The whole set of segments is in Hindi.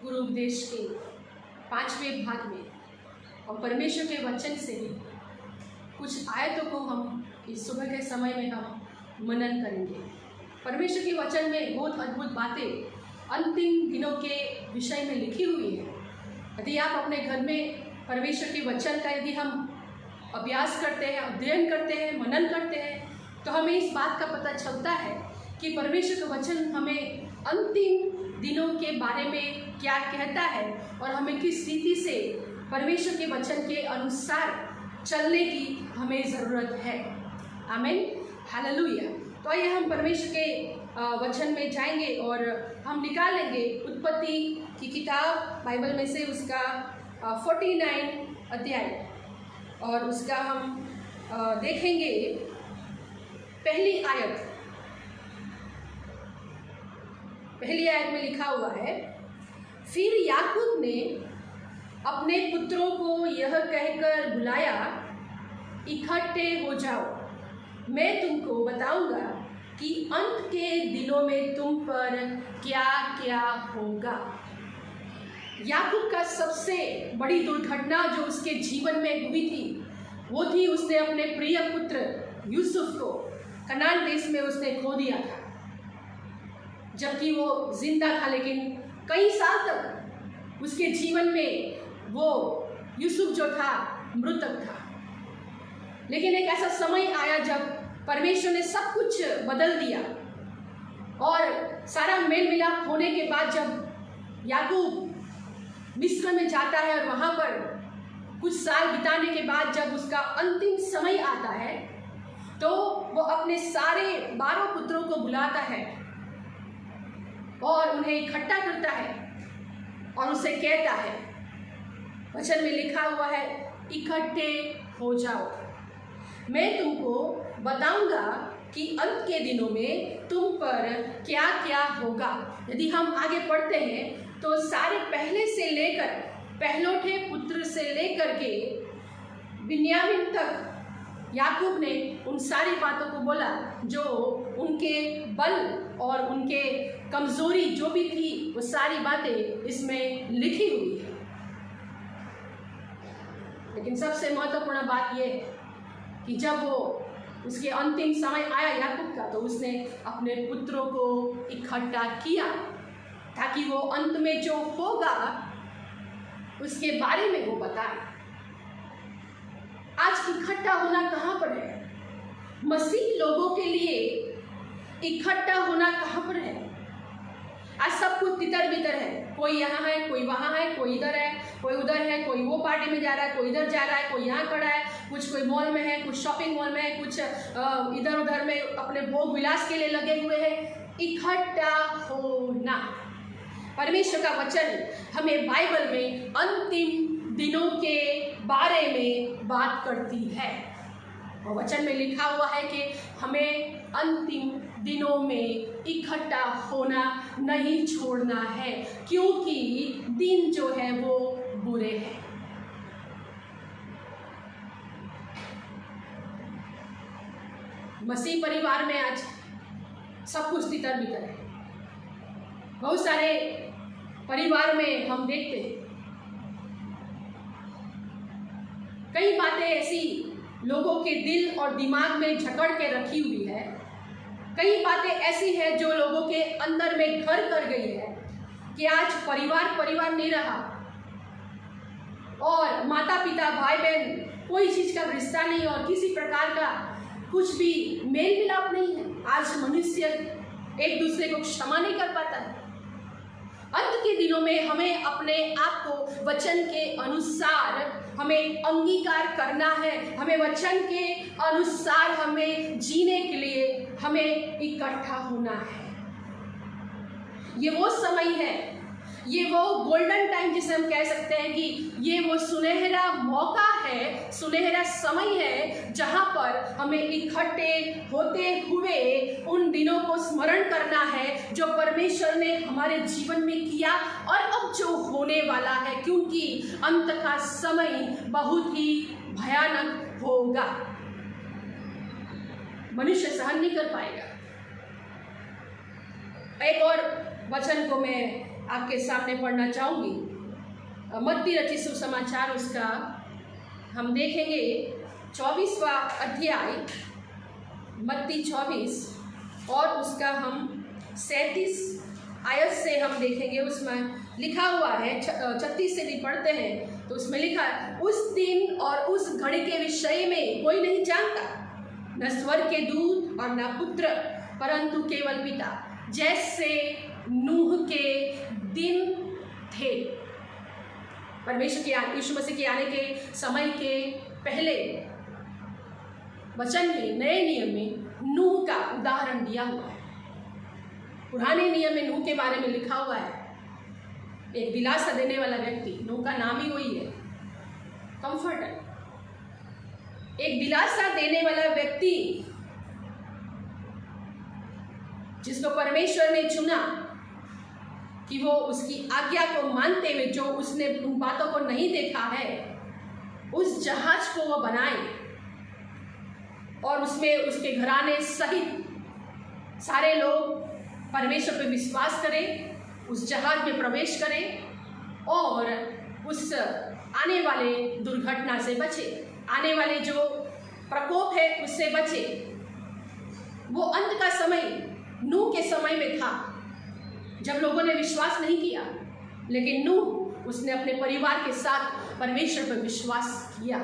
गुरु उपदेश के 5वें भाग में और परमेश्वर के वचन से कुछ आयतों को हम इस सुबह के समय में हम मनन करेंगे। परमेश्वर के वचन में बहुत अद्भुत बातें अंतिम दिनों के विषय में लिखी हुई है। यदि आप अपने घर में परमेश्वर के वचन का यदि हम अभ्यास करते हैं, अध्ययन करते हैं, मनन करते हैं, तो हमें इस बात का पता चलता है कि परमेश्वर का वचन हमें अंतिम दिनों के बारे में क्या कहता है और हमें किस रीति से परमेश्वर के वचन के अनुसार चलने की हमें ज़रूरत है। आमीन, हालेलुया। तो आइए हम परमेश्वर के वचन में जाएंगे और हम निकालेंगे उत्पत्ति की किताब बाइबल में से उसका 49 अध्याय और उसका हम देखेंगे पहली आयत में लिखा हुआ है, फिर याकूब ने अपने पुत्रों को यह कहकर बुलाया, इकट्ठे हो जाओ, मैं तुमको बताऊंगा कि अंत के दिनों में तुम पर क्या क्या होगा। याकूब का सबसे बड़ी दुर्घटना जो उसके जीवन में हुई थी वो थी उसने अपने प्रिय पुत्र यूसुफ को कनान देश में उसने खो दिया था, जबकि वो जिंदा था, लेकिन कई साल तक उसके जीवन में वो यूसुफ जो था मृतक था। लेकिन एक ऐसा समय आया जब परमेश्वर ने सब कुछ बदल दिया और सारा मेल मिलाप होने के बाद जब याकूब मिस्र में जाता है और वहाँ पर कुछ साल बिताने के बाद जब उसका अंतिम समय आता है तो वो अपने सारे 12 पुत्रों को बुलाता है और उन्हें इकट्ठा करता है और उसे कहता है, वचन में लिखा हुआ है, इकट्ठे हो जाओ, मैं तुमको बताऊंगा कि अंत के दिनों में तुम पर क्या क्या होगा। यदि हम आगे पढ़ते हैं तो सारे पहले से लेकर पहलोठे पुत्र से लेकर के बिन्यामीन तक याकूब ने उन सारी बातों को बोला जो उनके बल और उनके कमजोरी जो भी थी वो सारी बातें इसमें लिखी हुई है। लेकिन सबसे महत्वपूर्ण बात यह है कि जब वो उसके अंतिम समय आया याकूब का तो उसने अपने पुत्रों को इकट्ठा किया ताकि वो अंत में जो होगा उसके बारे में वो बताए। आज इकट्ठा होना कहाँ पर है? मसीह लोगों के लिए इकट्ठा होना कहाँ पर है? आज सब कुछ तितर बितर है, कोई यहाँ है, कोई वहाँ है, कोई इधर है, कोई उधर है, कोई वो पार्टी में जा रहा है, कोई इधर जा रहा है, कोई यहाँ खड़ा है, कुछ कोई मॉल में है, कुछ शॉपिंग मॉल में है, कुछ इधर उधर में अपने भोग विलास के लिए लगे हुए हैं। इकट्ठा होना, परमेश्वर का वचन हमें बाइबल में अंतिम दिनों के बारे में बात करती है और वचन में लिखा हुआ है कि हमें अंतिम दिनों में इकट्ठा होना नहीं छोड़ना है, क्योंकि दिन जो है वो बुरे हैं। मसीह परिवार में आज सब कुछ तितर बितर है। बहुत सारे परिवार में हम देखते हैं कई बातें ऐसी लोगों के दिल और दिमाग में जकड़ के रखी हुई है, कई बातें ऐसी है जो लोगों के अंदर में घर कर गई है कि आज परिवार नहीं रहा और माता पिता भाई बहन कोई चीज़ का रिश्ता नहीं और किसी प्रकार का कुछ भी मेल मिलाप नहीं है। आज मनुष्य एक दूसरे को क्षमा नहीं कर पाता है। अंत के दिनों में हमें अपने आप को वचन के अनुसार हमें अंगीकार करना है, हमें वचन के अनुसार हमें जीने के लिए हमें इकट्ठा होना है। ये वो समय है, ये वो गोल्डन टाइम जिसे हम कह सकते हैं कि ये वो सुनहरा मौका है, सुनहरा समय है जहाँ पर हमें इकट्ठे होते हुए उन दिनों को स्मरण करना है जो परमेश्वर ने हमारे जीवन में किया और अब जो होने वाला है, क्योंकि अंत का समय बहुत ही भयानक होगा। मनुष्य सहन नहीं कर पाएगा। एक और वचन को मैं आपके सामने पढ़ना चाहूँगी। मत्ती रचित सुसमाचार उसका हम देखेंगे 24वां अध्याय, मत्ती 24, और उसका हम 37 आयत से हम देखेंगे। उसमें लिखा हुआ है, 36 से भी पढ़ते हैं तो उसमें लिखा है, उस दिन और उस घड़ी के विषय में कोई नहीं जानता, न स्वर्ग के दूत और न पुत्र, परंतु केवल पिता, जैसे नूह के दिन थे। परमेश्वर के यीशु मसीह के आने के समय के पहले वचन में, नए नियम में नूह का उदाहरण दिया हुआ है। पुराने नियम में नूह के बारे में लिखा हुआ है, एक दिलासा देने वाला व्यक्ति। नूह का नाम ही वही है, कंफर्टर, एक दिलासा देने वाला व्यक्ति जिसको परमेश्वर ने चुना कि वो उसकी आज्ञा को मानते हुए, जो उसने उन बातों को नहीं देखा है, उस जहाज को वो बनाए और उसमें उसके घराने सहित सारे लोग परमेश्वर पे विश्वास करें, उस जहाज में प्रवेश करें और उस आने वाले दुर्घटना से बचे, आने वाले जो प्रकोप है उससे बचे। वो अंत का समय नूह के समय में था जब लोगों ने विश्वास नहीं किया, लेकिन नूह उसने अपने परिवार के साथ परमेश्वर पर विश्वास किया।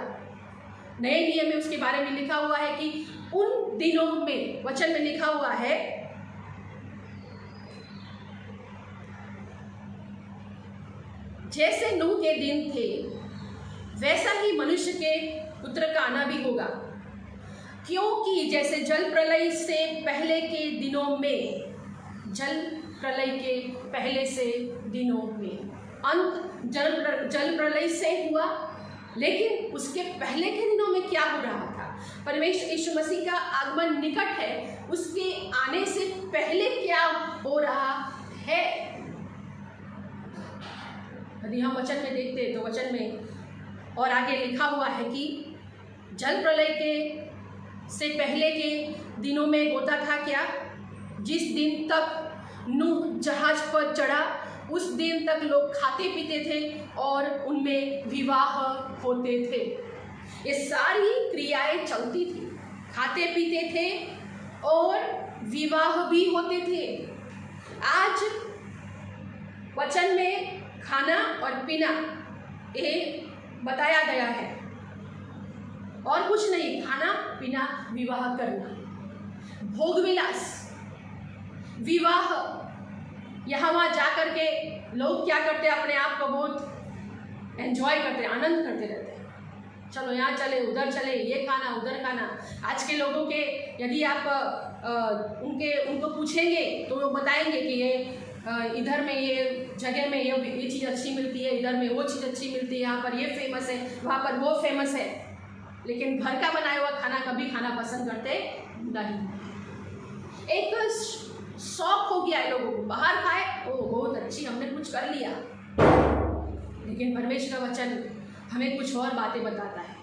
नए नियम में उसके बारे में लिखा हुआ है कि उन दिनों में, वचन में लिखा हुआ है, जैसे नूह के दिन थे वैसा ही मनुष्य के पुत्र का आना भी होगा, क्योंकि जैसे जल प्रलय से पहले के दिनों में, जल प्रलय के पहले से दिनों में, अंत जल प्रलय से हुआ, लेकिन उसके पहले के दिनों में क्या हो रहा था? परमेश्वर यीशु मसीह का आगमन निकट है, उसके आने से पहले क्या हो रहा है? यदि हम वचन में देखते हैं तो वचन में और आगे लिखा हुआ है कि जल प्रलय के से पहले के दिनों में होता था क्या? जिस दिन तक नूह जहाज पर चढ़ा उस दिन तक लोग खाते पीते थे और उनमें विवाह होते थे। ये सारी क्रियाएं चलती थी, खाते पीते थे और विवाह भी होते थे। आज वचन में खाना और पीना ये बताया गया है, और कुछ नहीं, खाना पीना, विवाह करना, भोग विलास, विवाह। यहाँ वहाँ जा कर के लोग क्या करते हैं? अपने आप को बहुत एंजॉय करते हैं, आनंद करते रहते हैं। चलो यहाँ चले, उधर चले, ये खाना, उधर खाना। आज के लोगों के यदि आप उनको पूछेंगे तो वो बताएंगे कि ये इधर में ये जगह में ये चीज़ अच्छी मिलती है, इधर में वो चीज़ अच्छी मिलती है, यहाँ पर ये फेमस है, वहाँ पर वो फेमस है। लेकिन घर का बनाया हुआ खाना कभी खाना पसंद करते नहीं। एक शौक हो गया है लोगों को, बाहर खाए, ओ बहुत अच्छी, हमने कुछ कर लिया। लेकिन परमेश्वर का वचन हमें कुछ और बातें बताता है।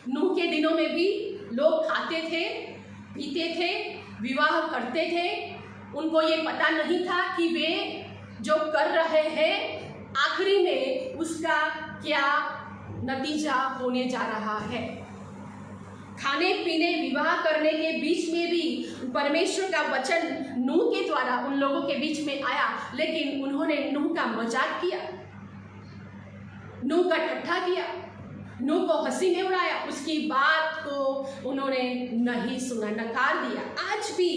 नूह के दिनों में भी लोग खाते थे, पीते थे, विवाह करते थे। उनको ये पता नहीं था कि वे जो कर रहे हैं आखिरी में उसका क्या नतीजा होने जा रहा है। खाने पीने, विवाह करने के बीच में भी परमेश्वर का वचन नूह के द्वारा उन लोगों के बीच में आया, लेकिन उन्होंने नूह का मजाक किया, नूह का ठट्ठा किया, नूह को हंसी में उड़ाया, उसकी बात को उन्होंने नहीं सुना, नकार दिया। आज भी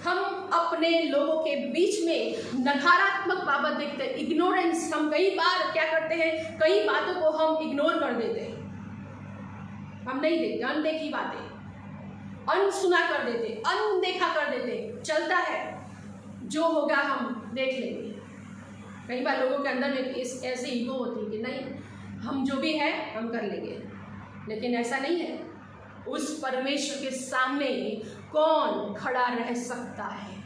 हम अपने लोगों के बीच में नकारात्मक बात देखते हैं, इग्नोरेंस। हम कई बार क्या करते हैं, कई बातों को हम इग्नोर कर देते हैं, हम नहीं देखते, अनदेखी बातें, अनसुना कर देते, अनदेखा कर देते, चलता है, जो होगा हम देख लेंगे। कई बार लोगों के अंदर में ऐसे ईगो होती है कि नहीं, हम जो भी है हम कर लेंगे, लेकिन ऐसा नहीं है। उस परमेश्वर के सामने कौन खड़ा रह सकता है?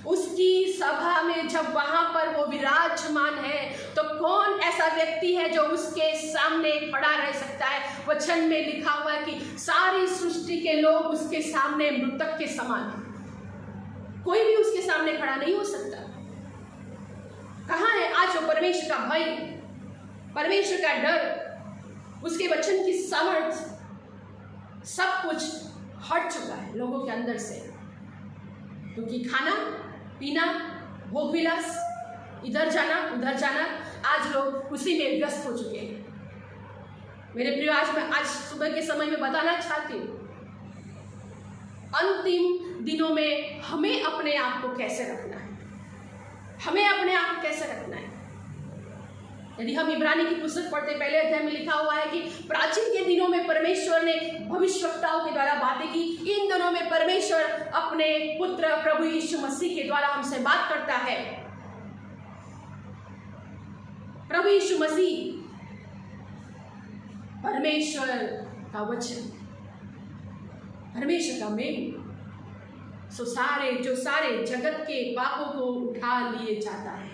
उसकी सभा में जब वहाँ पर वो विराजमान है तो कौन ऐसा व्यक्ति है जो उसके सामने खड़ा रह सकता है? वचन में लिखा हुआ है कि सारी सृष्टि के लोग उसके सामने मृतक के समान हैं, कोई भी उसके सामने खड़ा नहीं हो सकता। कहाँ है आज वो परमेश्वर का भय, परमेश्वर का डर, उसके वचन की सामर्थ, सब कुछ हट चुका है लोगों के अंदर से। क्योंकि खाना पीना, भोग विलास, इधर जाना उधर जाना, आज लोग उसी में व्यस्त हो चुके हैं। मेरे प्रिय, आज सुबह के समय में बताना चाहती हूँ, अंतिम दिनों में हमें अपने आप को कैसे रखना है, हमें अपने आप को कैसे रखना है। यदि हम इब्रानी की पुस्तक पढ़ते, पहले अध्याय में लिखा हुआ है कि प्राचीन के दिनों में परमेश्वर ने भविष्यवक्ताओं के द्वारा बातें की। इन दिनों में परमेश्वर अपने पुत्र प्रभु यीशु मसीह के द्वारा हमसे बात करता है। प्रभु यीशु मसीह परमेश्वर का वचन, परमेश्वर का मेल, जो सारे जगत के पापों को उठा लिए जाता है।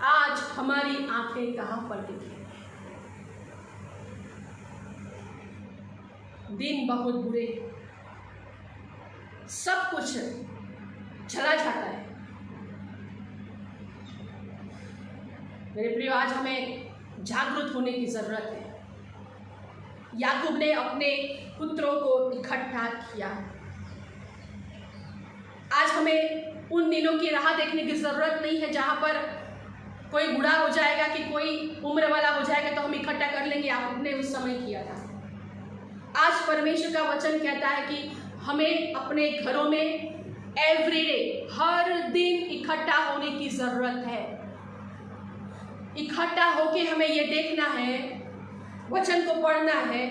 आज हमारी आंखें कहां पर दिखी? दिन बहुत बुरे, सब कुछ चला जाता है। मेरे प्रिय, आज हमें जागरूक होने की जरूरत है। याकूब ने अपने पुत्रों को इकट्ठा किया। आज हमें उन दिनों की राह देखने की जरूरत नहीं है जहां पर कोई बूढ़ा हो जाएगा कि कोई उम्र वाला हो जाएगा तो हम इकट्ठा कर लेंगे। आपने उस समय किया था। आज परमेश्वर का वचन कहता है कि हमें अपने घरों में एवरीडे, हर दिन इकट्ठा होने की जरूरत है। इकट्ठा होके हमें ये देखना है, वचन को पढ़ना है,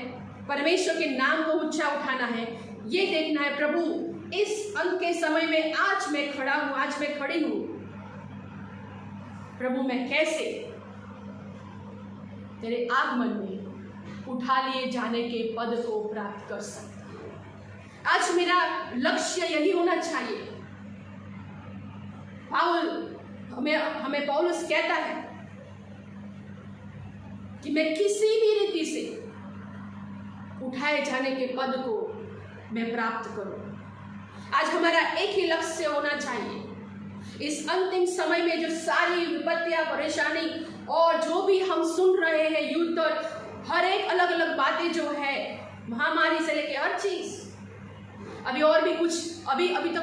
परमेश्वर के नाम को ऊंचा उठाना है, ये देखना है प्रभु इस अंत के समय में आज मैं खड़ा हूं, आज मैं खड़ी हूं, प्रभु मैं कैसे तेरे आगमन में उठा लिए जाने के पद को प्राप्त कर सकता। आज मेरा लक्ष्य यही होना चाहिए। हमें पौलुस कहता है कि मैं किसी भी रीति से उठाए जाने के पद को मैं प्राप्त करूं। आज हमारा एक ही लक्ष्य होना चाहिए। इस अंतिम समय में जो सारी विपत्तियां, परेशानी और जो भी हम सुन रहे हैं, युद्ध और हर एक अलग अलग बातें जो है, महामारी से लेके हर चीज, अभी और भी कुछ, अभी तो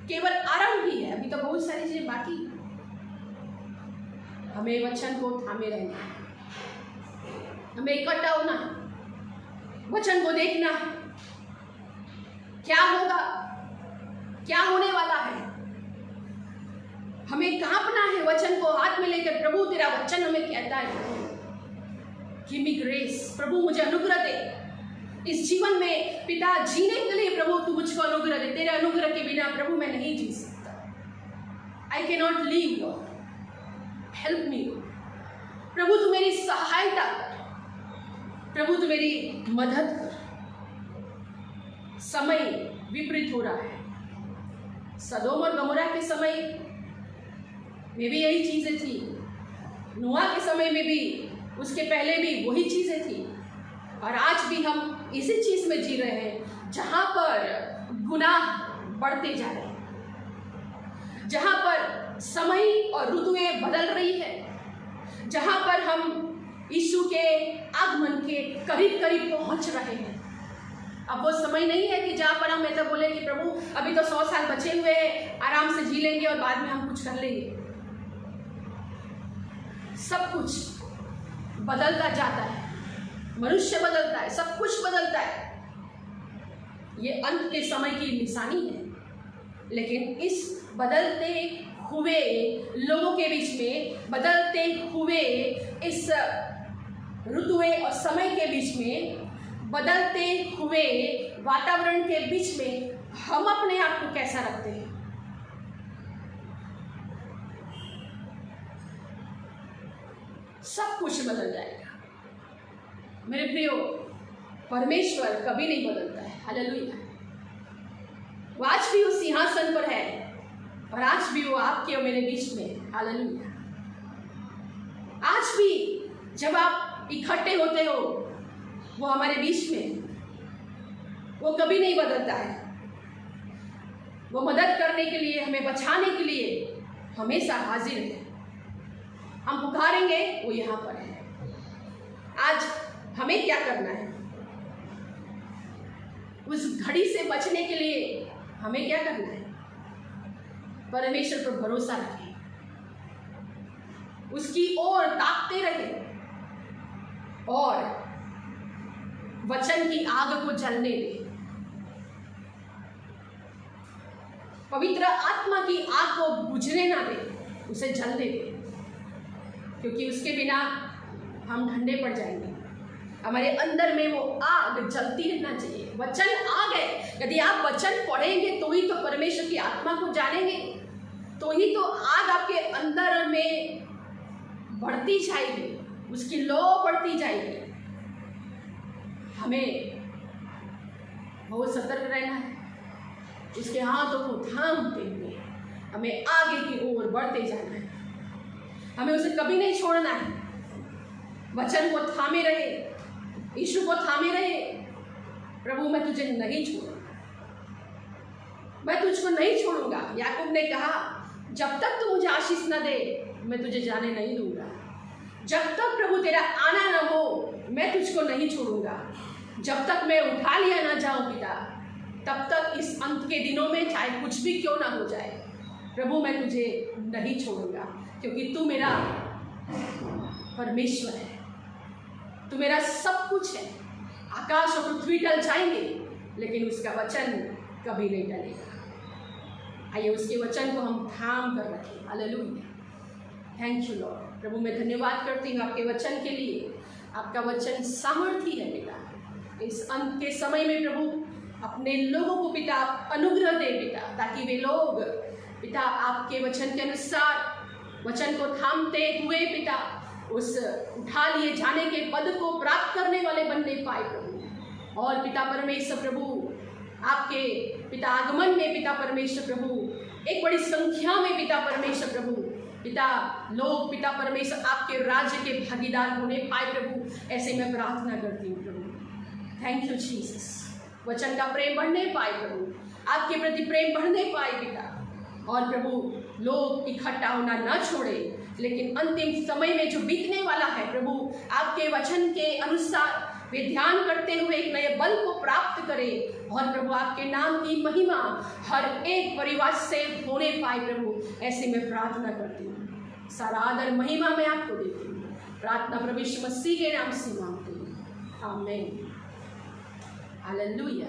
केवल आरंभ ही है, अभी तो बहुत सारी चीजें बाकी। हमें वचन को थामे रहना है, हमें इकट्ठा होना है, वचन को देखना है, क्या होगा, क्या होने वाला है। हमें कांपना है, वचन को हाथ में लेकर। प्रभु तेरा वचन हमें कहता है गिव मी ग्रेस, प्रभु मुझे अनुग्रह दे इस जीवन में। पिता, जीने के लिए प्रभु तू मुझको अनुग्रह दे। तेरे अनुग्रह के बिना प्रभु मैं नहीं जी सकता। I can not live Lord, help me. प्रभु तू मेरी सहायता कर, प्रभु तू मेरी मदद कर। समय विपरीत हो रहा है। सदोम और गमोरा के समय में भी यही चीजें थी, नूह के समय में भी, उसके पहले भी वही चीजें थी, और आज भी हम इसी चीज में जी रहे हैं जहां पर गुनाह बढ़ते जा रहे हैं, जहां पर समय और ऋतुएं बदल रही है, जहां पर हम यीशु के आगमन के करीब करीब पहुंच रहे हैं। अब वो समय नहीं है कि जहां पर हम ऐसा बोले कि प्रभु अभी तो 100 साल बचे हुए हैं, आराम से जी लेंगे और बाद में हम कुछ कर लेंगे। सब कुछ बदलता जाता है, मनुष्य बदलता है, सब कुछ बदलता है। ये अंत के समय की निशानी है। लेकिन इस बदलते हुए लोगों के बीच में, बदलते हुए इस ऋतुएं और समय के बीच में, बदलते हुए वातावरण के बीच में हम अपने आप को कैसा रखते हैं? सब कुछ बदल जाएगा। मेरे प्रियो, परमेश्वर कभी नहीं बदलता है। हालेलुया। वो आज भी उस सिंहासन पर है और आज भी वो आपके और मेरे बीच में है। हालेलुया। आज भी जब आप इकट्ठे होते हो, वो हमारे बीच में, वो कभी नहीं बदलता है। वो मदद करने के लिए, हमें बचाने के लिए हमेशा हाजिर है। हम पुकारेंगे वो यहाँ पर है। आज हमें क्या करना है? उस घड़ी से बचने के लिए हमें क्या करना है? परमेश्वर पर भरोसा रखें, उसकी ओर ताकते रहें और वचन की आग को जलने दें। पवित्र आत्मा की आग को बुझने ना दें, उसे जलने दें, क्योंकि उसके बिना हम ठंडे पड़ जाएंगे। हमारे अंदर में वो आग जलती रहना चाहिए। वचन आग है। यदि आप वचन पढ़ेंगे तो ही तो परमेश्वर की आत्मा को जानेंगे, तो ही तो आग आपके अंदर में बढ़ती जाएगी, उसकी लौ बढ़ती जाएगी। हमें बहुत सतर्क रहना है, उसके हाथों को थामते हुए हमें आगे की ओर बढ़ते जाना है। हमें उसे कभी नहीं छोड़ना है। वचन को थामे रहे, यीशु को थामे रहे। प्रभु मैं तुझे नहीं छोड़ूंगा, मैं तुझको नहीं छोड़ूंगा। याकूब ने कहा जब तक तू मुझे आशीष न दे मैं तुझे जाने नहीं दूंगा। जब तक प्रभु तेरा आना न हो मैं तुझको नहीं छोड़ूंगा। जब तक मैं उठा लिया ना जाऊं पिता, तब तक इस अंत के दिनों में चाहे कुछ भी क्यों ना हो जाए, प्रभु मैं तुझे नहीं छोड़ूंगा, क्योंकि तू मेरा परमेश्वर है, तू मेरा सब कुछ है। आकाश और पृथ्वी टल जाएंगे लेकिन उसका वचन कभी नहीं टलेगा। आइए उसके वचन को हम थाम कर रखें। Hallelujah, thank you Lord. प्रभु मैं धन्यवाद करती हूँ आपके वचन के लिए। आपका वचन सामर्थी है पिता। इस अंत के समय में प्रभु अपने लोगों को पिता अनुग्रह दे पिता, ताकि वे लोग पिता आपके वचन के अनुसार वचन को थामते हुए पिता उस उठा लिए जाने के पद को प्राप्त करने वाले बनने पाए प्रभु। और पिता परमेश्वर प्रभु आपके पिता आगमन में पिता परमेश्वर प्रभु एक बड़ी संख्या में पिता परमेश्वर प्रभु पिता लोग पिता परमेश्वर आपके राज्य के भागीदार होने पाए प्रभु। ऐसे मैं प्रार्थना करती हूँ प्रभु। Thank you Jesus. वचन का प्रेम बढ़ने पाए प्रभु, आपके प्रति प्रेम बढ़ने पाए पिता। और प्रभु लोग इकट्ठा होना ना छोड़े, लेकिन अंतिम समय में जो बीतने वाला है प्रभु आपके वचन के अनुसार वे ध्यान करते हुए एक नए बल को प्राप्त करें। और प्रभु आपके नाम की महिमा हर एक परिवार से होने पाए प्रभु। ऐसे मैं प्रार्थना करती हूँ। सारा आदर महिमा मैं आपको देती हूँ। प्रार्थना प्रभु यीशु मसीह के नाम से मांगती हूँ, आमीन। हालेलुया।